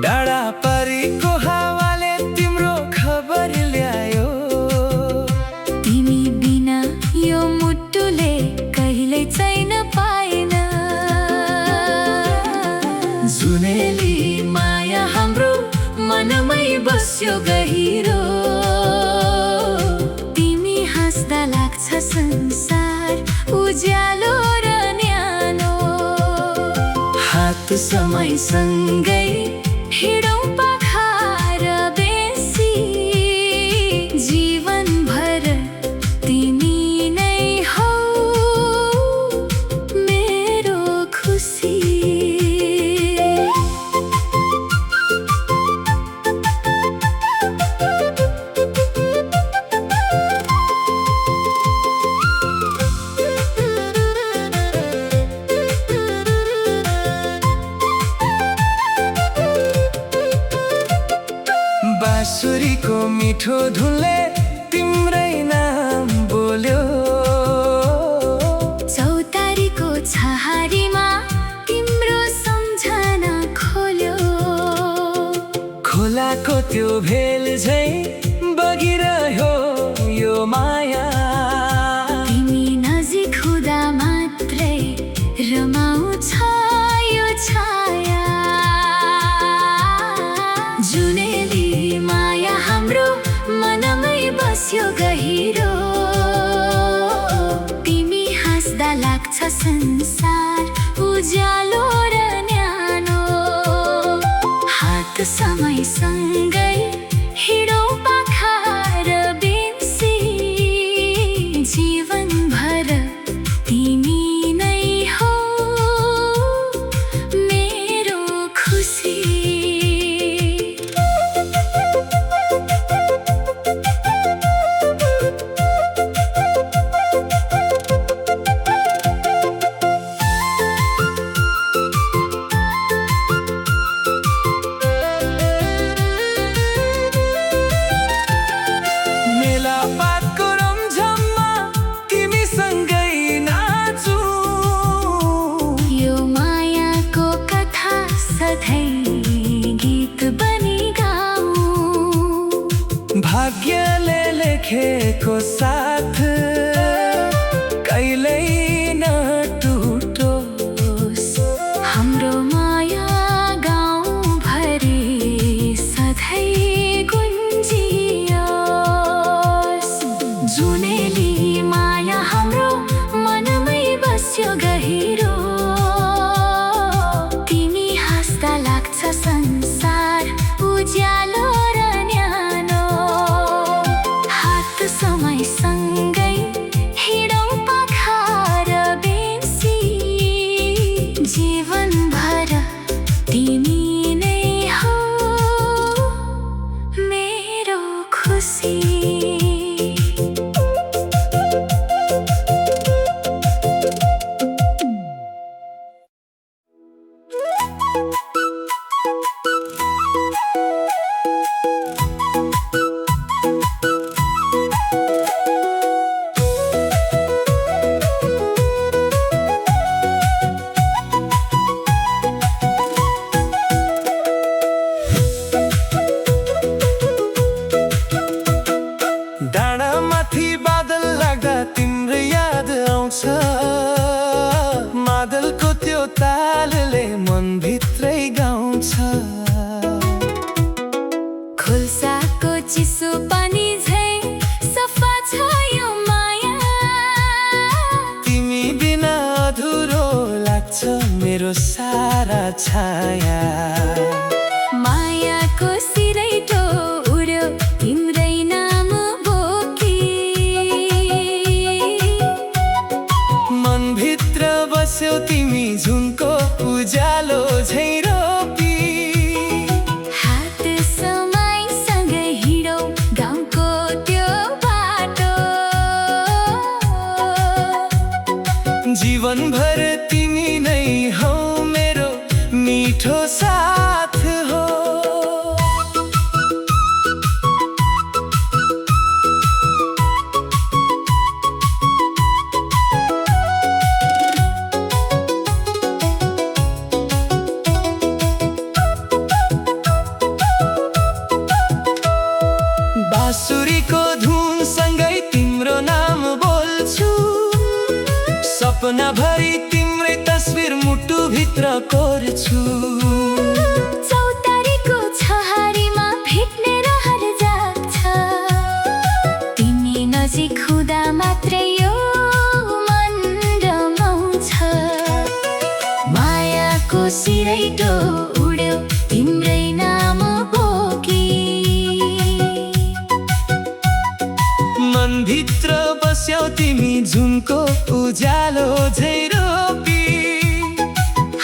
डाँडा परेको हावाले तिम्रो खबर ल्यायो। तिमी बिना यो मुटुले कहिल्यै चैन पाएन। जुनेली माया हाम्रो मनमै बस्यो गहिरो। तिमी हाँस्दा लाग्छ संसार उज्यालो र न्यानो। हात समयसँगै हिँडौँ पाखार बेसी। जीवनभर तिमी नै हौ मेरो खुसी। बाँसुरीको मिठो धुनले तिम्रै नाम बोल्यो। चौतारीको छहारीमा तिम्रो सम्झना खोल्यो। खोलाको त्यो भेल झै बगिरह्यो यो माया। तिमी नजिक हुँदा मात्रै रमाउँछ यो छाया। जुनेली माया हाम्रो मनमै बस्यो गहिरो। तिमी हाँस्दा लाग्छ संसार उज्यालो र न्यानो। हात समयसँगै हिँडौँ पाखार बेसी। जीवनभर तिमी नै हौ मेरो खुसी। मेलापातको रमझममा तिमीसँगै नाचौँ। यो मायाको कथा सधैँ गीत बनी गाऊँ। भाग्यले लेखेको साथ कहिल्यै नटुटोस्। हाम्रो माया गाउँभरि सधैँ गुन्जियोस्। जुनेली माया हाम्रो मनमै बस्यो गहिरो। तिमी हाँस्दा लाग्छ संसार उज्यालो र न्यानो। हात समयसँगै हिँडौँ पाखार बेसी। जीवनभर तिमी नै हौ मेरो खुसी। डाँडामाथि बादल लाग्दा तिम्रो याद आउँछ। मादलको त्यो तालले मनभित्रै गाउँछ। खोल्साको चिसो पानी झै सफा छ यो माया। तिमी बिना अधुरो लाग्छ मेरो सारा तारा छाया। मायाको सिरैटो उड्यो तिम्रै नाम बोकी, मनभित्र बस्यौ तिमी झुनको उज्यालो झै रोपी। हात समाईसँगै हिँडौ गाउँको त्यो बाटो, जीवनभर तिमी नै हौ मेरो मिठो साथ हो। बाँसुरीको धुनसँगै तिम्रो नाम बोल्छु, सपनाभरि तिम्रै तस्बिर मुटुभित्र कोर्छु। चौतारीको छहारीमा भेट्ने रहर जाग्छ, तिमी नजिक हुँदा मात्रै यो मन रमाउँछ। मायाको सिरैटो उड्यो तिम्रै नाम बोकी, मनभित्र बस्यौ तिमी झुनको उज्यालो झै रोपी।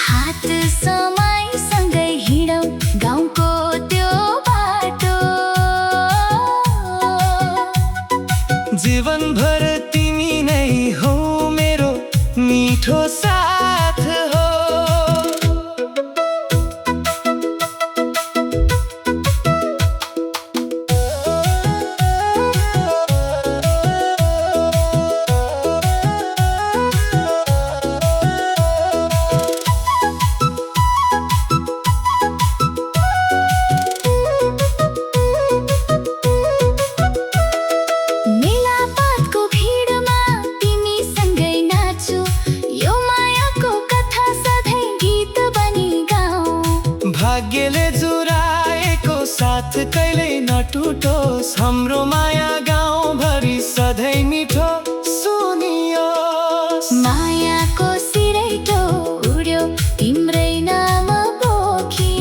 हात समाईसँगै हिँडौ गाउँको त्यो बाटो, जीवनभर तिमी नै हौ मेरो मिठो साथ हो। मेलापातको भिडमा तिमीसँगै नाच्छु, यो मायाको कथा सधैँ गीत बनी गाउँ। भाग्यले जुराएको साथ कहिल्यै नटुटोस्, हाम्रो माया गाउँभरि सधैँ मिठो सुनियोस्। मायाको सिरैटो उड्यो तिम्रै नाम बोकी,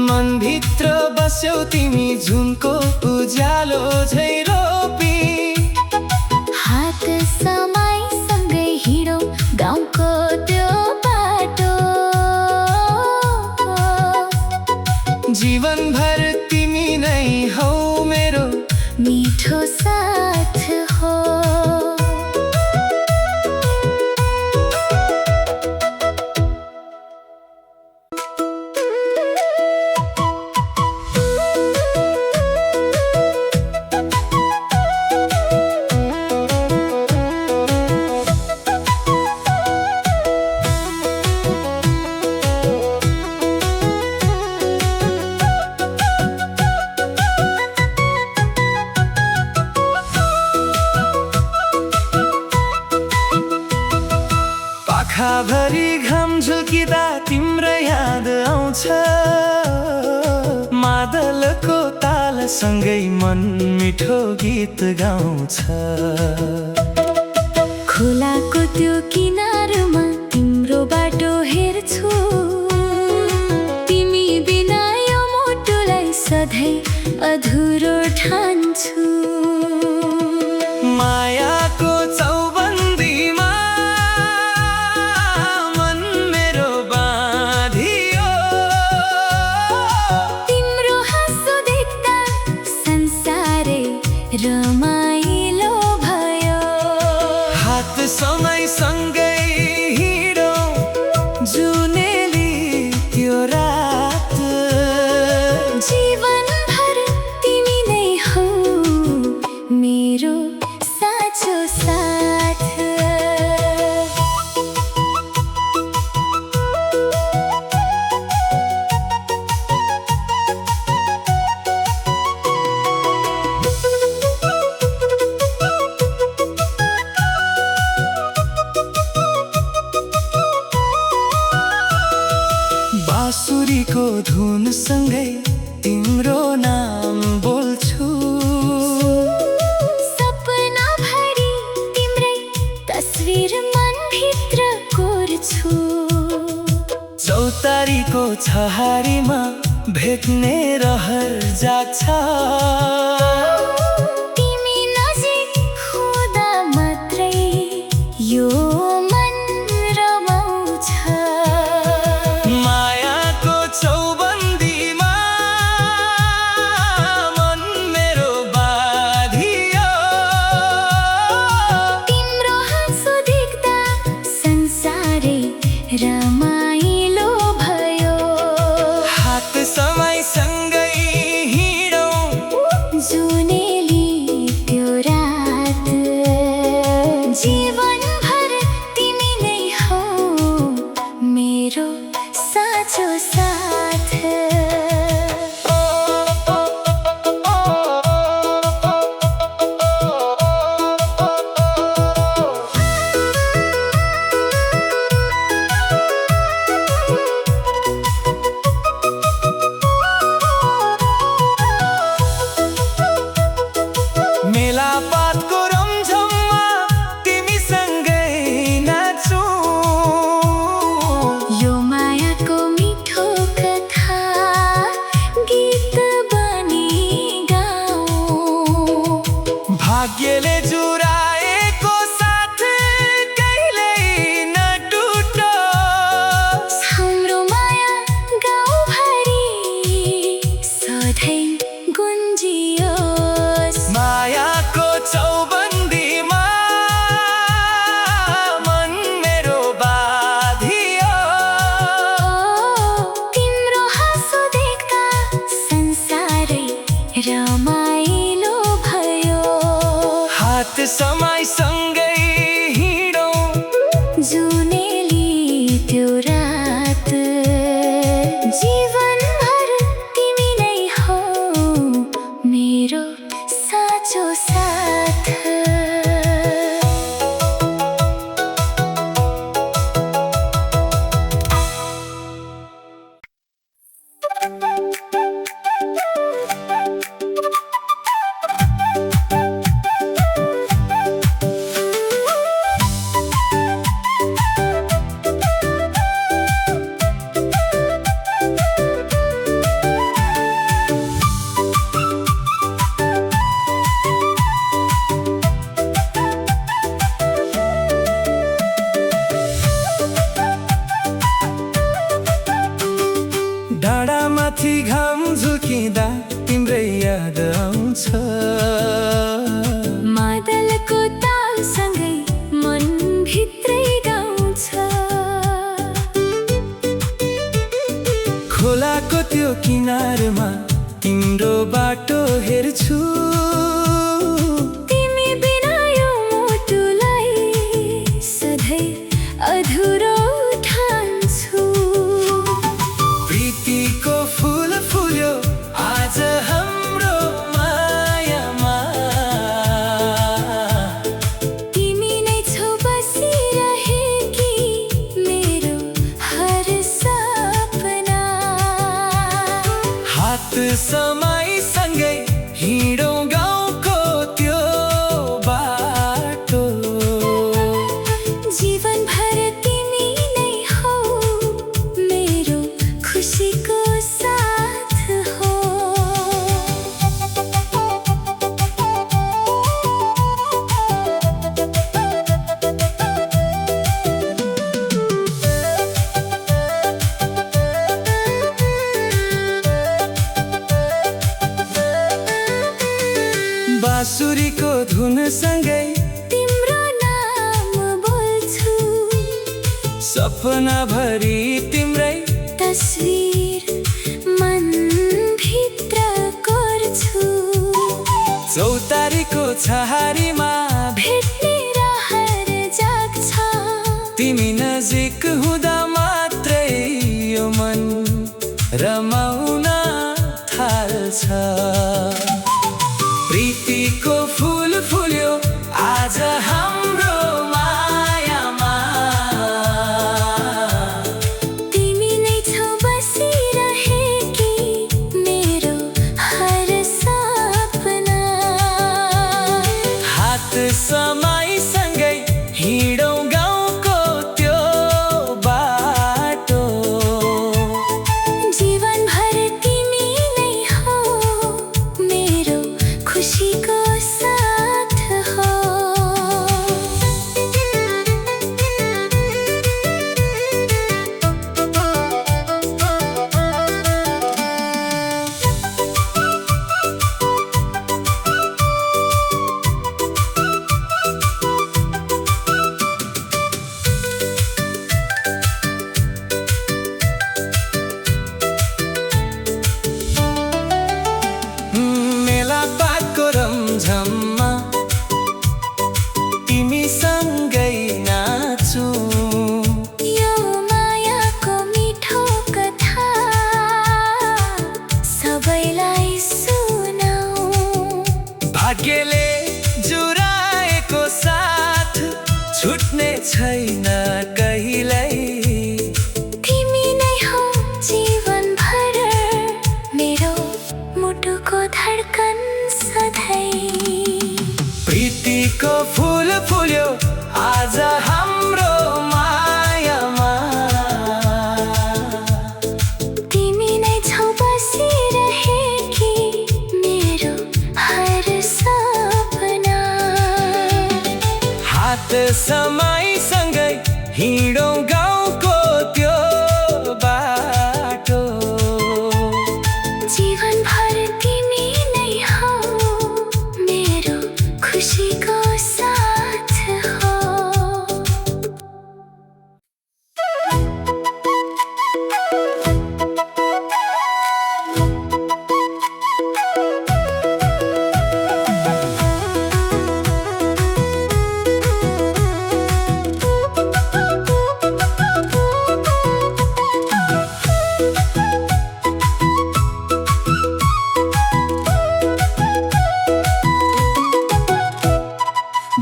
मनभित्र बस्यौ तिमी झुनको उज्यालो झै रोपी। हात समाईसँगै हिँडौ गाउँको त्यो बाटो, जीवनभर तिमी नै हौ मेरो मिठो साथ हो। आँखाभरि घाम झुल्किँदा तिम्रो याद आउँछ, मादलको तालसँगै मन मिठो गीत गाउँछ। खोलाको त्यो किनारमा तिम्रो बाटो हेर्छु, तिमी बिना यो मुटुलाई सधैँ अधुरो ठान्छु। मायाको चौबन्दीमा मन मेरो बाँधियो, तिम्रो हाँसो देख्दा संसारै रमाइलो भयो। हात सँगै हिँडौँ जुनेली त्यो रात, जीवनभर तिमी नै हौ मेरो साँचो साथ। बाँसुरीको धुनसँगै तिम्रो नाम बोल्छु, सपनाभरि तिम्रै तस्बिर मनभित्र को छु। चौतारीको छहारीमा भेट्ने रहर जाग्छ। तिमी नजिक हुँदा मात्रै यो मन रमाउँछ। मायाको चौबन्दीमा मन मेरो बाँधियो। तिम्रो हाँसो देख्दा संसारै रमाइलो भयो। हात समयसँगै हिँडौँ, जुनेली त्यो रात। जीवनभर तिमी नै हौ मेरो साँचो साथ। मेलापातको रमझममा तिमीसँगै नाचौँ। यो मायाको मिठो कथा गीत बनी गाऊँ। भाग्यले जुराएको साथ कहिल्यै नटुटोस्। हाम्रो माया गाउँभरि सधैँ गुन्जियोस्। मायाको चौबन्दीमा मन मेरो बाँधियो। तिम्रो हाँसो देख्दा संसारै रमाइलो भयो। हात समयसँगै हिँडौँ, जुनेली त्यो रात। जीवनभर तिमी नै हौ मेरो साँचो साथ। डाँडामाथि घाम झुकिँदा तिम्रै याद आउँछ। मादलको तालसँगै मन भित्रै गाउँछ। खोलाको त्यो किनारमा तिम्रो बाटो हेर्छु। तिमी बिना यो मुटुलाई सधैँ अधुरो ठान्छु। प्रीतिको फुल फुल्यो आज हाम्रो मायामा। तिमी नै छौ बसिरहेकी मेरो हर सपना। हात समयसँगै हिँडौँ गाउँको त्यो बाटो। जीवनभर तिमी नै हौ मेरो खुसीको साथ हो। बाँसुरीको धुनसँगै तिम्रो नाम बोल्छु। सपनाभरि तिम्रै तस्वीर मनभित्र कोर्छु। चौतारीको छहारीमा भेट्ने रहर जाग्छ। तिमी नजिक हुँदा मात्रै यो मन रमाउन थाल्छ। प्रीतिको फुल फुल्यो आज हाम्रो मायामा। तिमी नै छौ बसिरहेकी मेरो हर सपना। हात समयसँगै हिँडौँ गाउँको त्यो छैन कहिल्यै। तिमी नै हौ जीवनभर मेरो मुटुको धड्कन सधैँ। प्रीतिको फूल फुल्यो आज हाम्रो मायामा। तिमी नै छौ बसिरहेकी मेरो हर सपना। हात समयसँगै हिँडौँ गाउँको त्यो बाटो। जीवनभर तिमी नै हौ मेरो खुसीको साथ हो।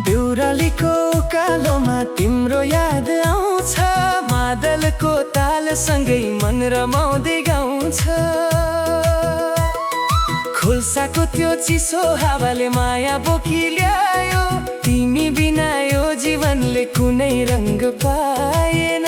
देउरालीको उकालोमा तिम्रो याद आउँछ। मादलको तालसँगै मन रमाउँदै गाउँछ। खोल्साको त्यो चिसो हावाले माया बोकी ल्यायो। तिमी बिना यो जीवनले कुनै रङ्ग पाएन।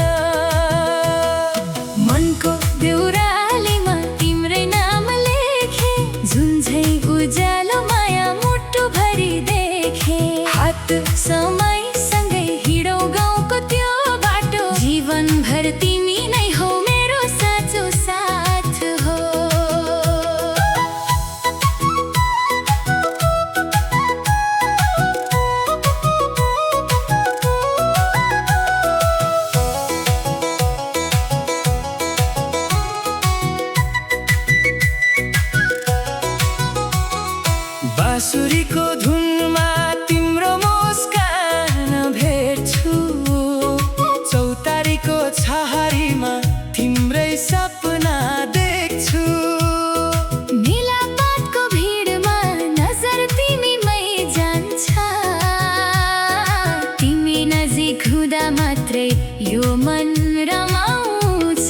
मनको देउरालीमा तिम्रै नाम लेखे, झुन्झै उज्यालो माया मुटुभरि देखे। हात समयसँगै हिँडौँ गाउँको त्यो बाटो। जीवनभर तिमी नै हौ मेरो साँचो साथ हो। बाँसुरीको धुनमा तिम्रो मुस्कान भेट्छु। चौतारीको छहारीमा तिम्रै सपना देख्छु। मेलापातको भिडमा नजर तिमीमै जान्छ। तिमी नजिक हुँदा मात्रै यो मन रमाउँछ।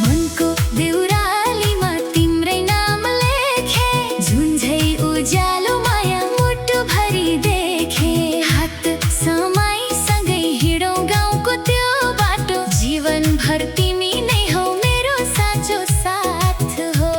मनको देउरालीमा तिम्रै नाम लेखे, झुन्झै उज्यालो माया मुटुभरि देखे। हात समयसँगै हिँडौँ गाउँको त्यो बाटो। जीवनभर तिमी नै हौ मेरो साँचो साथ हो।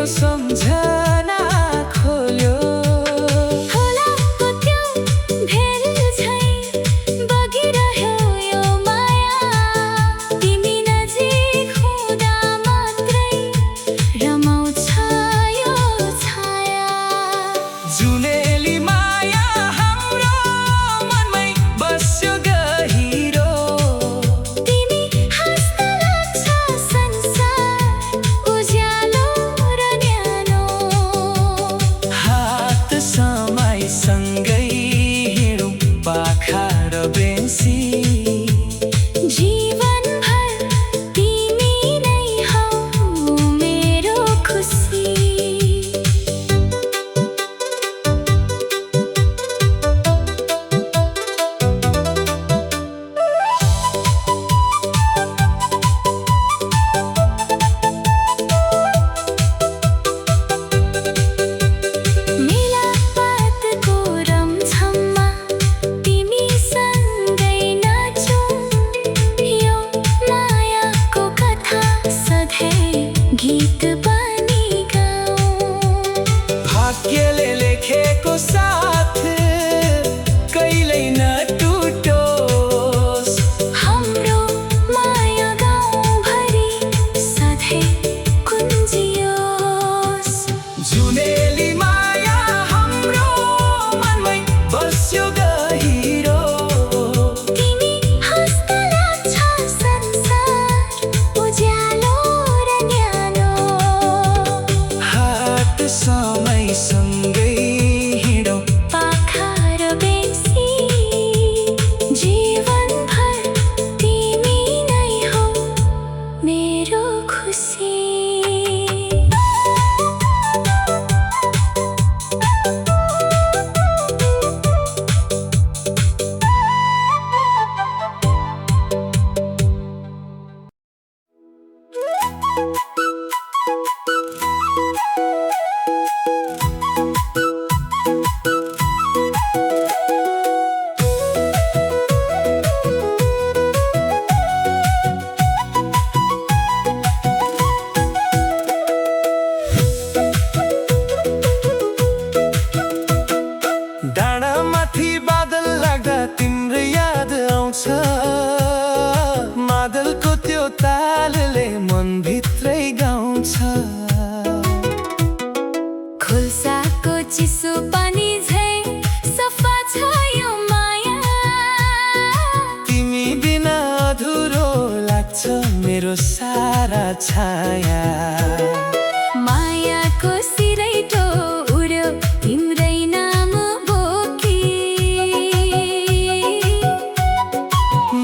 मेरो सम्झना खोल्यो। खोलाको त्यो भेल झैँ बगिरह्यो यो माया, तिमी नजिक हुँदा मात्रै रमाउँछ यो छाया। जुनेली माया हाम्रो मनमै बस्यो गहिरो, तिमी हाँस्दा लाग्छ संसार उज्यालो र न्यानो। हात समयसँगै हिँडौँ पाखा र बेन्सी, जीवनभर तिमी नै हौ मेरो खुसी। मेलापातको रमझममा तिमीसँगै नाचौँ, यो मायाको कथा सधैँ गीत बनी गाऊँ। भाग्यले लेखेको साथ कहिल्यै नटुटोस्, हाम्रो माया गाउँभरि सधैँ कुन्जियोस्। जुनेली माया हाम्रो मनमै बस्यो गहिरो, तिमी हाँस्दा लाग्छ संसार उज्यालो र न्यानो। हात समयसँगै हिँडौँ पाखा र बेन्सी, जीवनभर तिमी नै हौ मेरो खुसी। डाँडामाथि बादल लाग्दा तिम्रो याद आउँछ, मादलको त्यो तालले मनभित्रै गाउँछ। खोल्साको चिसो पानी झैँ सफा छ यो माया, तिमी बिना अधुरो लाग्छ मेरो सारा छाया। मायाको सिरैटो उड्यो तिम्रै नाम बोकी,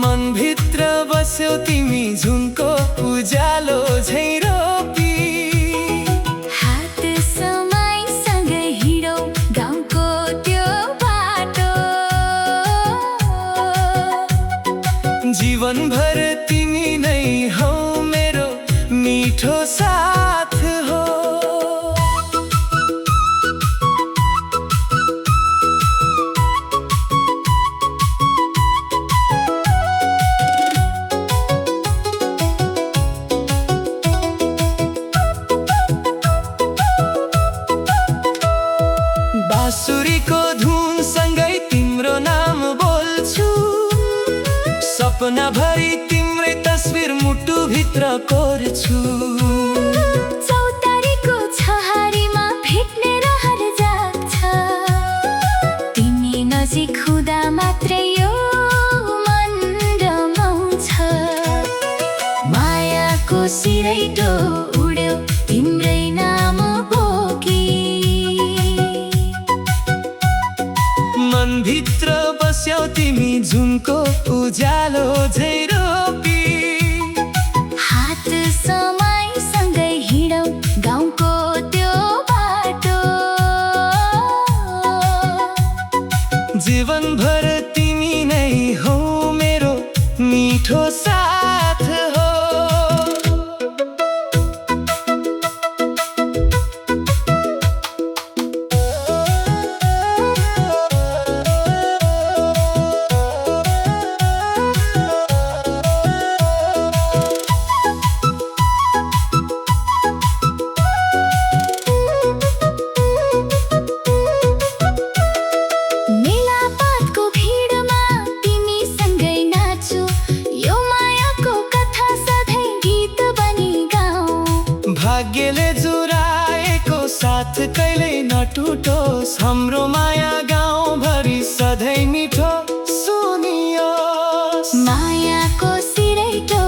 मनभित्र बस्यौ तिमी झुनको उज्यालो झैँ रोपी। हात समयसँगै हिँडौँ गाउँको त्यो बाटो, जीवनभर तिमी नै हौ मेरो मिठो साथ हो। बाँसुरीको धुनसँगै तिम्रो नाम बोल्छु, सपनाभरि तिम्रै तस्बिर मुटुभित्र कोर्छु। चौतारीको छहारीमा भेट्ने रहर जाग्छ, तिमी नजिक हुँदा मात्रै यो मन रमाउँछ। मायाको सिरैटो उड्यो तिम्रै नाम बोकी, मनभित्र बस्यौ तिमी झुनको उज्यालो झैँ रोपी। हात समयसँगै हिँडौँ गाउँको त्यो बाटो, जीवनभर तिमी नै हौ मेरो मिठो साथ हो। भाग्यले जुराएको साथ कहिल्यै नटुटोस्, हाम्रो माया गाउँभरि सधैँ मिठो सुनियोस्। मायाको सिरैटो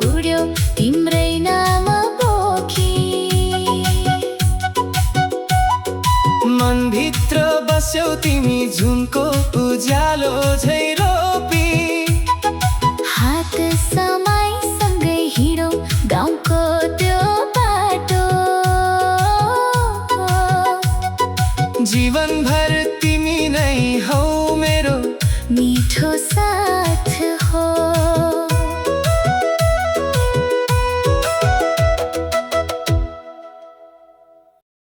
उड्यो तिम्रै नाम पोखी, मनभित्र बस्यौ तिमी झुमको उज्यालो झै रोपी। हात समयसँगै हिँडौ गाउँको त्यो बाटो, जीवनभर तिमी नै हौ मेरो मिठो साथ हो।